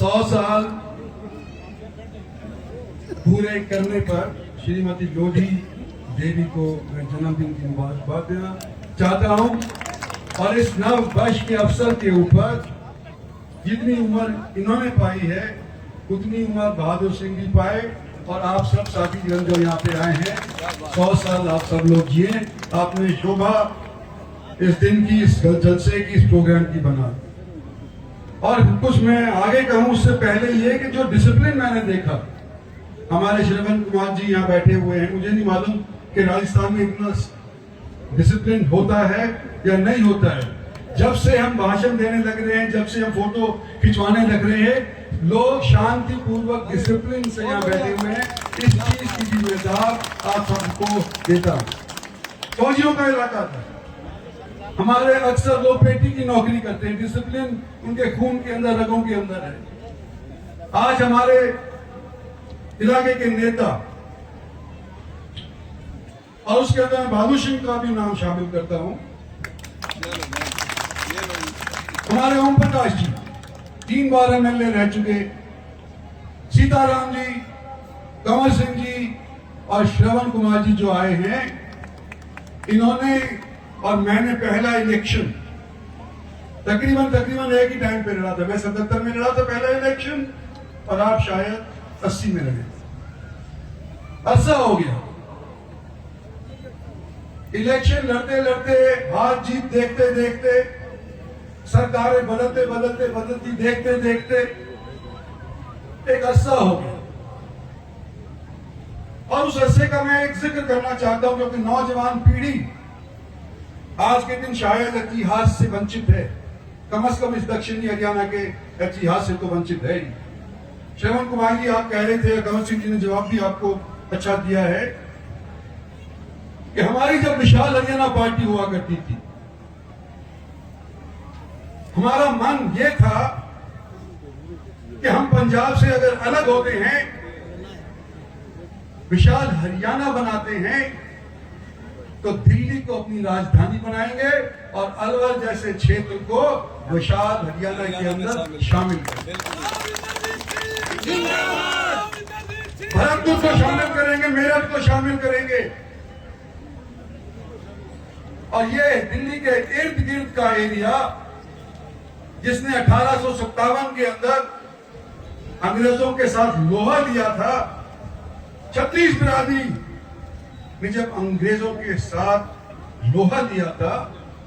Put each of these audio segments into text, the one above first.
100 साल पूरे करने पर श्रीमती लोधी देवी को मैं जन्मदिन की मुबारकबाद देना चाहता हूं। और इस नव वर्ष के अवसर के ऊपर जितनी उम्र इन्होंने पाई है उतनी उम्र बहादुर सिंह जी पाए। और आप सब साथीगण जो यहाँ पे आए हैं, 100 साल आप सब लोग जिए। आपने शोभा इस दिन की, इस जलसे की, इस प्रोग्राम की बना। और कुछ मैं आगे कहूं उससे पहले ये कि जो डिसिप्लिन मैंने देखा, हमारे श्रवण कुमार जी यहाँ बैठे हुए हैं, मुझे नहीं मालूम कि राजस्थान में इतना डिसिप्लिन होता है या नहीं होता है। जब से हम भाषण देने लग रहे हैं, जब से हम फोटो खिंचवाने लग रहे हैं, लोग शांति पूर्वक डिसिप्लिन से यहाँ बैठे हुए हैं। इस चीज की जिम्मेदार आप सबको देता हूं। फौजियों का इलाका था, हमारे अक्सर लोग पेटी की नौकरी करते हैं, डिसिप्लिन उनके खून के अंदर, रगों के अंदर है। आज हमारे इलाके के नेता, और उसके अंदर बहादुर सिंह का भी नाम शामिल करता हूं, हमारे ओम प्रकाश जी 3 बार एमएलए रह चुके, सीताराम जी, कंवर सिंह जी और श्रवण कुमार जी जो आए हैं, इन्होंने और मैंने पहला इलेक्शन तकरीबन एक ही टाइम पे लड़ा था। मैं 77 में लड़ा था पहला इलेक्शन, और आप शायद 80 में लड़े। अरसा हो गया इलेक्शन लड़ते लड़ते, हार जीत देखते देखते, सरकारें बदलती देखते देखते एक अरसा हो गया। और उस अरसे का मैं एक जिक्र करना चाहता हूं, क्योंकि नौजवान पीढ़ी आज के दिन शायद इतिहास से वंचित है। कम से कम इस दक्षिणी हरियाणा के इतिहास से तो वंचित है ही। श्रवण कुमार जी आप कह रहे थे, कंवर सिंह जी ने जवाब भी आपको अच्छा दिया है कि हमारी जब विशाल हरियाणा पार्टी हुआ करती थी, हमारा मन ये था कि हम पंजाब से अगर अलग होते हैं, विशाल हरियाणा बनाते हैं, तो दिल्ली को अपनी राजधानी बनाएंगे और अलवर जैसे क्षेत्र को विशाल हरियाणा के अंदर शामिल करेंगे। भरतपुर को शामिल करेंगे, मेरठ को शामिल करेंगे, और ये दिल्ली के इर्द गिर्द का एरिया जिसने 1857 के अंदर अंग्रेजों के साथ लोहा लिया था, 36 बिरादरी ने जब अंग्रेजों के साथ लोहा लिया था,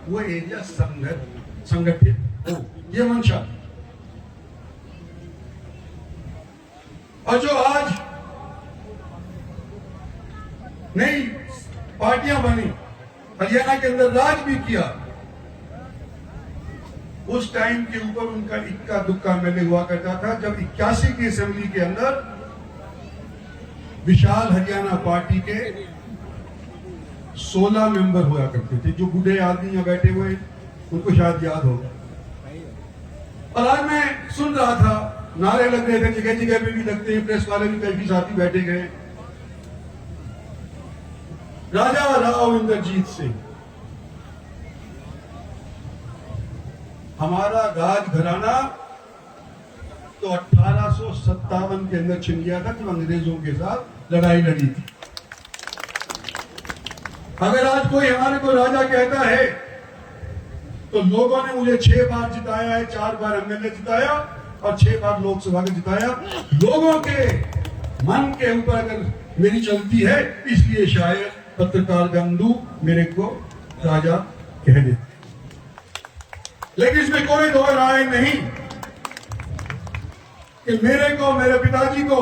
वो एरिया संगठित हो, ये मंशा। और जो आज नई पार्टियां बनी, हरियाणा के अंदर राज भी किया, उस टाइम के ऊपर उनका इक्का दुक्का एमएलए हुआ करता था। जब 81 की असेंबली के अंदर विशाल हरियाणा पार्टी के 16 मेंबर हुआ करते थे। जो बूढ़े आदमी यहाँ बैठे हुए उनको शायद याद होगा। और आज मैं सुन रहा था, नारे लग रहे थे, जगह जगह पे भी लगते हैं, प्रेस वाले भी कई साथी बैठे गए। राजा राव इंद्रजीत सिंह, हमारा राजघराना तो 1857 के अंदर छिन गया था, जब अंग्रेजों के साथ लड़ाई लड़ी थी। अगर आज कोई हमारे को राजा कहता है, तो लोगों ने मुझे 6 बार जिताया है, 4 बार एमएलए जिताया और 6 बार लोकसभा में जिताया। लोगों के मन के ऊपर अगर मेरी चलती है, इसलिए शायद पत्रकार बंधु मेरे को राजा कह देते। लेकिन इसमें कोई दो राय नहीं कि मेरे को, मेरे पिताजी को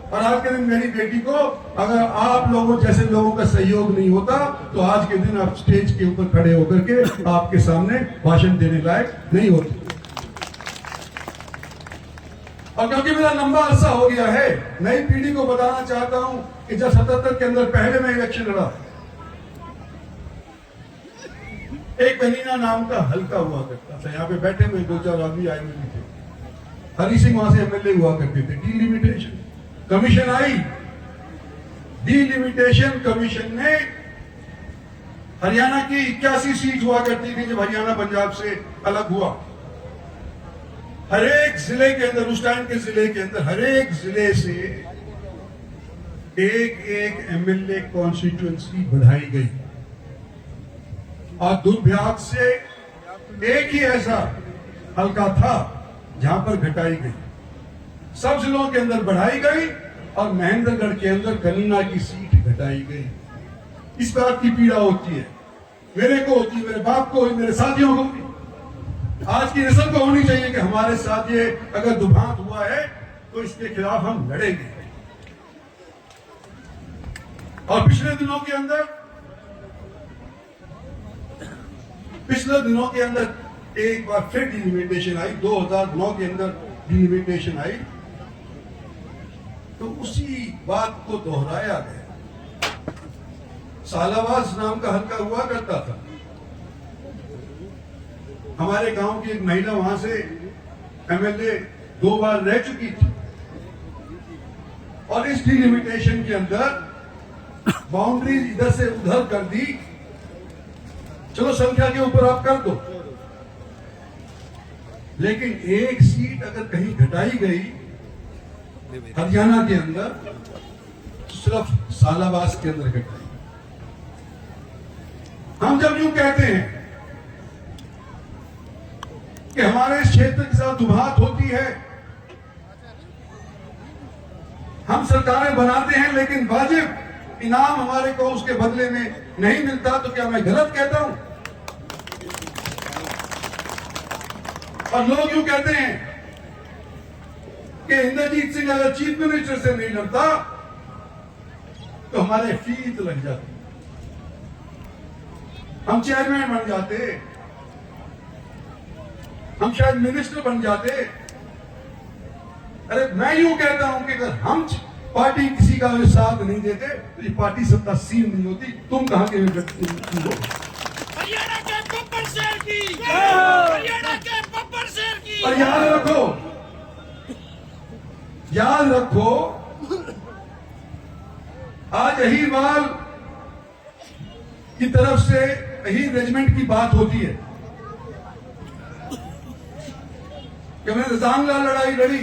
और आज के दिन मेरी बेटी को, अगर आप लोगों जैसे लोगों का सहयोग नहीं होता, तो आज के दिन आप स्टेज के ऊपर खड़े होकर के आपके सामने भाषण देने लायक नहीं होते। और क्योंकि मेरा लंबा अरसा हो गया है, नई पीढ़ी को बताना चाहता हूं कि जब 77 के अंदर पहले मैं इलेक्शन लड़ा, एक कनीना नाम का हल्का हुआ करता था। यहाँ पे बैठे हुए 2-4 आदमी आए हुए थे। हरी सिंह वहां से एमएलए हुआ करते थे। डिलिमिटेशन कमीशन आई, डिलिमिटेशन कमीशन ने हरियाणा की 81 सीट हुआ करती थी जब हरियाणा पंजाब से अलग हुआ। हर एक जिले के अंदर, उस टाइम के जिले के अंदर हर एक जिले से एक एक एमएलए कॉन्स्टिट्यूएंसी बढ़ाई गई और दुर्भाग्य से एक ही ऐसा हल्का था जहां पर घटाई गई। सब जिलों के अंदर बढ़ाई गई और महेंद्रगढ़ के अंदर कनीना की सीट घटाई गई। इस बात की पीड़ा होती है, मेरे को होती है, मेरे बाप को, मेरे साथियों को होती, आज की नस्ल को होनी चाहिए कि हमारे साथ ये अगर दुभांत हुआ है तो इसके खिलाफ हम लड़ेंगे। और पिछले दिनों के अंदर एक बार फिर डिलिमिटेशन आई, 2009 के अंदर डिलिमिटेशन आई, तो उसी बात को दोहराया गया। सालावास नाम का हल्का हुआ करता था, हमारे गांव की एक महिला वहां से एमएलए 2 बार रह चुकी थी और इस डिलिमिटेशन के अंदर बाउंड्री इधर से उधर कर दी। चलो संख्या के ऊपर आप कर दो, लेकिन एक सीट अगर कहीं घटाई गई हरियाणा के अंदर तो सिर्फ सालावास के अंदर घटाई। हम जब यूं कहते हैं कि हमारे इस क्षेत्र के साथ दुभात होती है, हम सरकारें बनाते हैं लेकिन वाजिब इनाम हमारे को उसके बदले में नहीं मिलता, तो क्या मैं गलत कहता हूं? और लोग यूं कहते हैं कि इंद्रजीत सिंह अगर चीफ मिनिस्टर से नहीं लड़ता तो हमारे फीत लग जाती, हम चेयरमैन बन जाते, हम शायद मिनिस्टर बन जाते। अरे मैं यूं कहता हूं कि अगर हम पार्टी किसी का साथ नहीं देते तो ये पार्टी सत्तासीन नहीं होती। तुम कहां के व्यक्ति हो? हरियाणा के बब्बर शेर की, हरियाणा के बब्बर शेर की। और याद रखो आज अहीरवाल की तरफ से अहीर रेजिमेंट की बात होती है कि मैंने रजांगला लड़ाई लड़ी,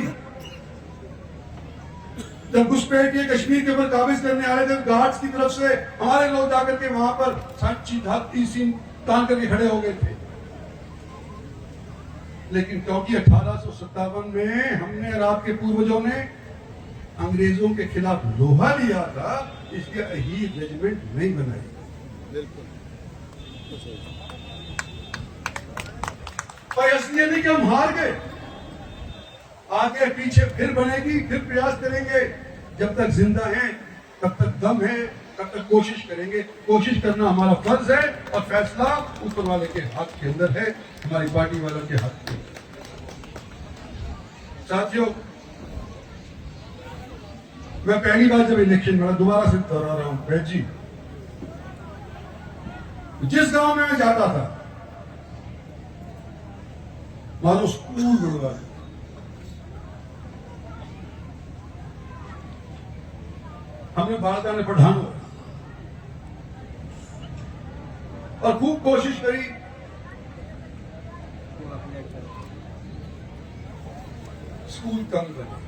जब घुसपैठ ये कश्मीर के ऊपर काबिज करने आए थे, गार्ड्स की तरफ से हमारे लोग जाकर के वहां पर सांची धाती सीन तान करके खड़े हो गए थे। लेकिन क्योंकि 1857 में हमने और आपके पूर्वजों ने अंग्रेजों के खिलाफ लोहा लिया था, इसलिए अहीर रेजिमेंट नहीं बनाई। और इसलिए नहीं कि हम हार गए, आगे पीछे फिर बनेगी, फिर प्रयास करेंगे। जब तक जिंदा हैं तब तक दम है, तब तक कोशिश करेंगे। कोशिश करना हमारा फर्ज है और फैसला ऊपर वाले के हाथ के अंदर है, हमारी पार्टी वालों के हाथ में। साथियों, मैं पहली बार जब इलेक्शन लड़ा, दोबारा से दोहरा रहा हूं वैद जी, जिस गांव में मैं जाता था मानो स्कूल बनवा, हमने बालका ने पठान और खूब कोशिश करी, स्कूल कम बने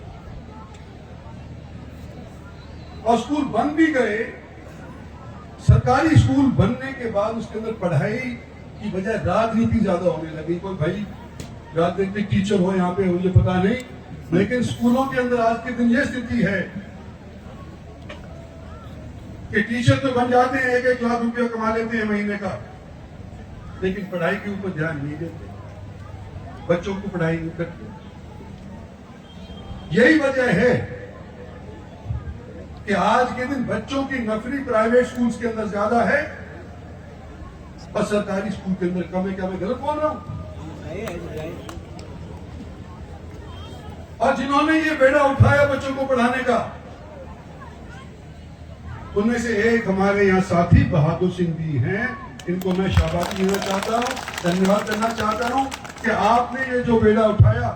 और स्कूल बन भी गए। सरकारी स्कूल बनने के बाद उसके अंदर पढ़ाई की बजाय राजनीति ज्यादा होने लगी। कोई भाई राजनीतिक टीचर हो यहाँ पे, मुझे पता नहीं, लेकिन स्कूलों के अंदर आज के दिन यह स्थिति है कि टीचर तो बन जाते हैं, 1-1 लाख रुपया कमा लेते हैं महीने का, लेकिन पढ़ाई के ऊपर ध्यान नहीं देते, बच्चों को पढ़ाई नहीं करते। यही वजह है कि आज के दिन बच्चों की नफरी प्राइवेट स्कूल्स के अंदर ज्यादा है और सरकारी स्कूल के अंदर कम है। क्या मैं गलत बोल रहा हूं? और जिन्होंने ये बेड़ा उठाया बच्चों को पढ़ाने का, उनमें से एक हमारे यहाँ साथी बहादुर सिंह भी हैं। इनको मैं शाबाशी देना चाहता हूँ, धन्यवाद करना चाहता हूँ कि आपने ये जो बेड़ा उठाया।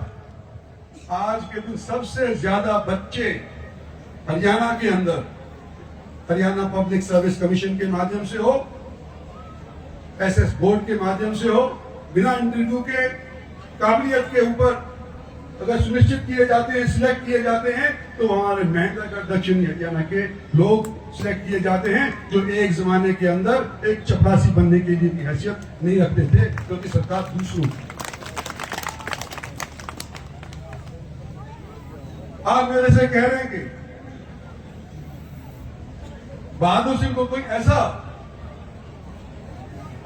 आज के दिन सबसे ज्यादा बच्चे हरियाणा के अंदर, हरियाणा पब्लिक सर्विस कमीशन के माध्यम से हो, एसएस बोर्ड के माध्यम से हो, बिना इंटरव्यू के काबिलियत के ऊपर अगर सुनिश्चित किए जाते हैं, सिलेक्ट किए जाते हैं, तो हमारे मेहनत दक्षिण हरियाणा के लोग सिलेक्ट किए जाते हैं जो एक जमाने के अंदर एक चपरासी बनने के लिए की हैसियत नहीं रखते थे, क्योंकि सरकार दूसरों की। आप मेरे से कह रहे हैं कि बहादुर सिंह को कोई ऐसा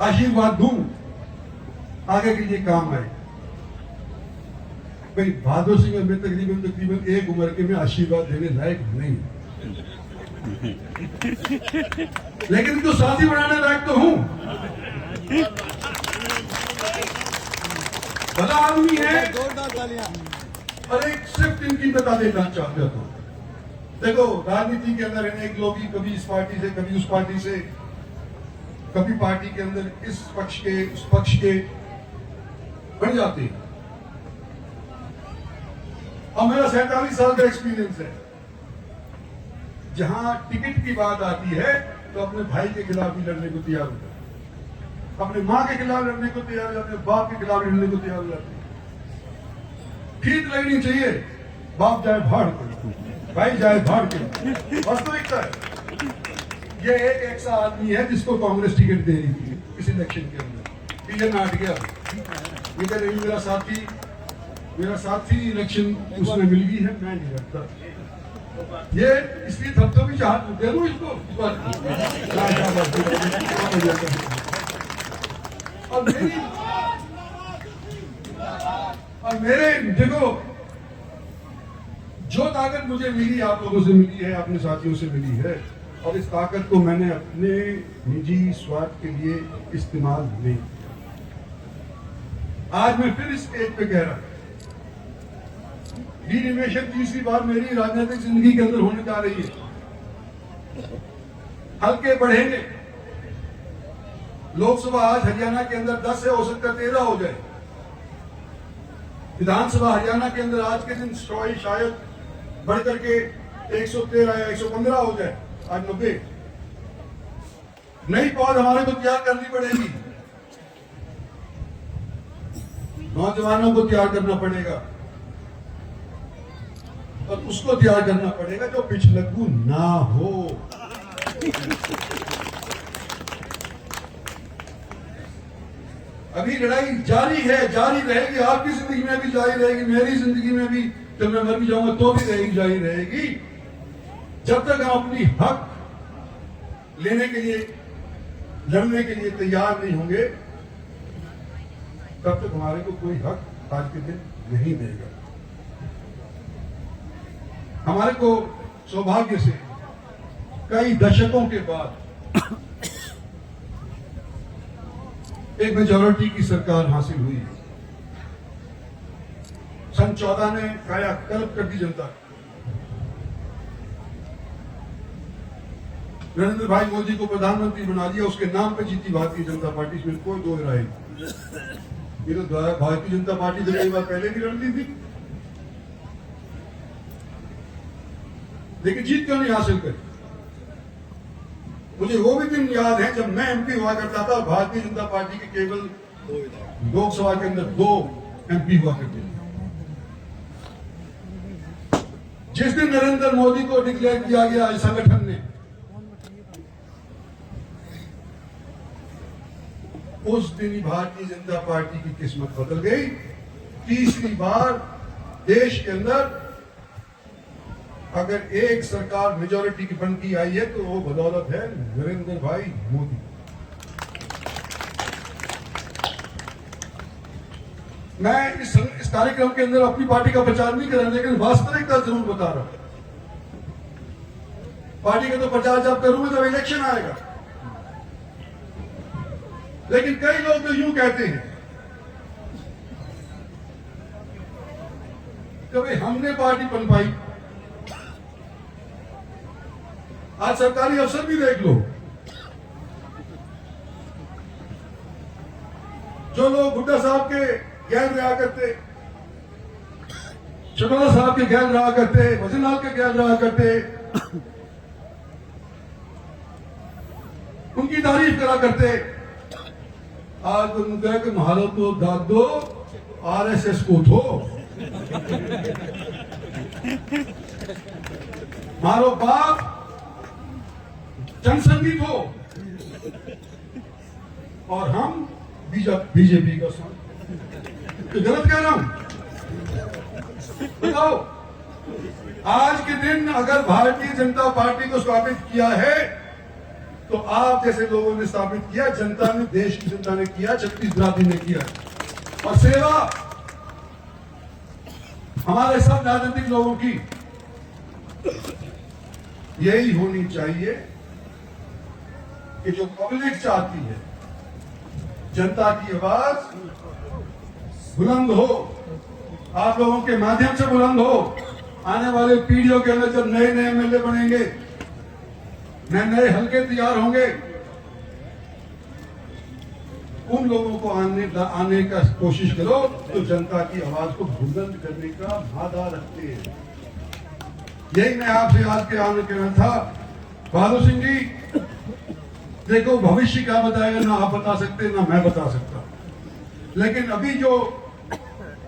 आशीर्वाद दूं आगे के लिए काम आए। भाई बहादुर सिंह में तकरीबन एक उम्र के में आशीर्वाद देने लायक नहीं, लेकिन तो साथी बनाने लायक तो हूं। बड़ा आदमी है और एक सिर्फ इनकी बता देना चाहता हूं। देखो राजनीति के अंदर एक लोग ही कभी इस पार्टी से, कभी उस पार्टी से, कभी पार्टी के अंदर इस पक्ष के उस पक्ष के बन जाते हैं। और मेरा 47 साल का एक्सपीरियंस है। जहां टिकट की बात आती है तो अपने भाई के खिलाफ भी लड़ने को तैयार होता है, अपने मां के खिलाफ लड़ने को तैयार हो जाते हैं, बाप के खिलाफ लड़ने को तैयार हो जाते हैं। ठीक लगनी चाहिए, बाप जाए भाड़ के, भाई जाए भाड़ के, वास्तविकता है। ये एक ऐसा आदमी है जिसको कांग्रेस टिकट दे रही थी इस इलेक्शन के अंदर, पीछे नाट गया। ये कह रही मेरा साथी इलेक्शन उसमें मिल गई है, मैं नहीं लड़ता। ये इसलिए तब तो भी चाह दे दूं इसको। और मेरे देखो, जो ताकत मुझे मिली आप लोगों से मिली है, अपने साथियों से मिली है, और इस ताकत को मैंने अपने निजी स्वार्थ के लिए इस्तेमाल नहीं। आज मैं फिर इस स्टेज पे कह रहा हूं, डिनिवेशन तीसरी बार मेरी राजनीतिक जिंदगी के अंदर होने जा रही है। हल्के बढ़ेंगे। लोकसभा आज हरियाणा के अंदर 10 है, हो सकता है 13 हो जाए। विधानसभा हरियाणा के अंदर आज के दिन शायद बढ़ करके 113 या 115 हो जाए, आज 90। नई पौध हमारे को तैयार करनी पड़ेगी, नौजवानों को तैयार करना पड़ेगा, और उसको तैयार करना पड़ेगा जो पिछलग्गू ना हो। अभी लड़ाई जारी है, जारी रहेगी, आपकी जिंदगी में भी जारी रहेगी, मेरी जिंदगी में भी, जब मैं मर भी जाऊंगा तो भी रहेगी, जारी रहेगी। जब तक हम अपनी हक लेने के लिए, लड़ने के लिए तैयार नहीं होंगे, तब तक हमारे को कोई हक आज के दिन नहीं देगा। हमारे को सौभाग्य से कई दशकों के बाद एक मेजॉरिटी की सरकार हासिल हुई। सन 14 ने कायाकल्प कर दी जनता। नरेंद्र भाई मोदी को प्रधानमंत्री बना दिया, उसके नाम पे जीती भारतीय जनता पार्टी, इसमें कोई दो राय नहीं। ये तो भारतीय जनता पार्टी तो कई बार पहले भी लड़ती थी, लेकिन जीत क्यों नहीं हासिल करी। मुझे वो भी दिन याद है जब मैं एमपी हुआ करता था, भारतीय जनता पार्टी के केवल लोकसभा के अंदर 2 एमपी हुआ करते थे। जिस दिन नरेंद्र मोदी को डिक्लेयर किया गया इस संगठन ने, उस दिन ही भारतीय जनता पार्टी की किस्मत बदल गई। तीसरी बार देश के अंदर अगर एक सरकार मेजॉरिटी की बनती आई है तो वो बदौलत है नरेंद्र भाई मोदी। मैं इस कार्यक्रम के अंदर अपनी पार्टी का प्रचार नहीं कर रहा, लेकिन वास्तविकता जरूर बता रहा हूं। पार्टी का तो प्रचार जब करूंगा जब इलेक्शन आएगा। लेकिन कई लोग तो यूं कहते हैं कि भाई हमने पार्टी बन पाई। आज सरकारी अफसर भी देख लो, जो लोग हुड्डा साहब के गैर रहा करते, चकला साहब के गैर रहा करते, वजीरलाल के गैर रहा करते, उनकी तारीफ करा करते, आज उनका कि महाराज तो दाद दो आरएसएस को थो। मारो बाप जनसंघी हो और हम बीजेपी का संग। तो गलत कह रहा हूं? बताओ, आज के दिन अगर भारतीय जनता पार्टी को स्थापित किया है तो आप जैसे लोगों ने स्थापित किया, जनता ने, देश की जनता ने किया, छत्तीसगढ़ ने किया। और सेवा हमारे सब राजनीतिक लोगों की यही होनी चाहिए कि जो पब्लिक चाहती है, जनता की आवाज बुलंद हो, आप लोगों के माध्यम से बुलंद हो। आने वाले पीढ़ियों के अंदर जब नए नए एमएलए बनेंगे, नए नए हलके तैयार होंगे, उन लोगों को आने का कोशिश करो तो जनता की आवाज को बुलंद करने का वादा रखते हैं। यही मैं आपसे आज के आने कहना था। बहादुर सिंह जी, देखो भविष्य क्या बताएगा ना आप बता सकते ना मैं बता सकता, लेकिन अभी जो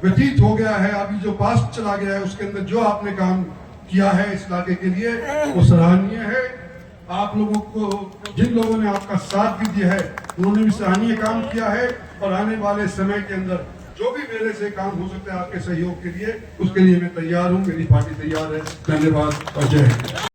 व्यतीत हो गया है, अभी जो पास्ट चला गया है, उसके अंदर जो आपने काम किया है इस इलाके के लिए वो सराहनीय है। आप लोगों को, जिन लोगों ने आपका साथ भी दिया है, उन्होंने भी सराहनीय काम किया है। और आने वाले समय के अंदर जो भी मेरे से काम हो सकता है आपके सहयोग के लिए, उसके लिए मैं तैयार हूं, मेरी पार्टी तैयार है। धन्यवाद और जय हिंद।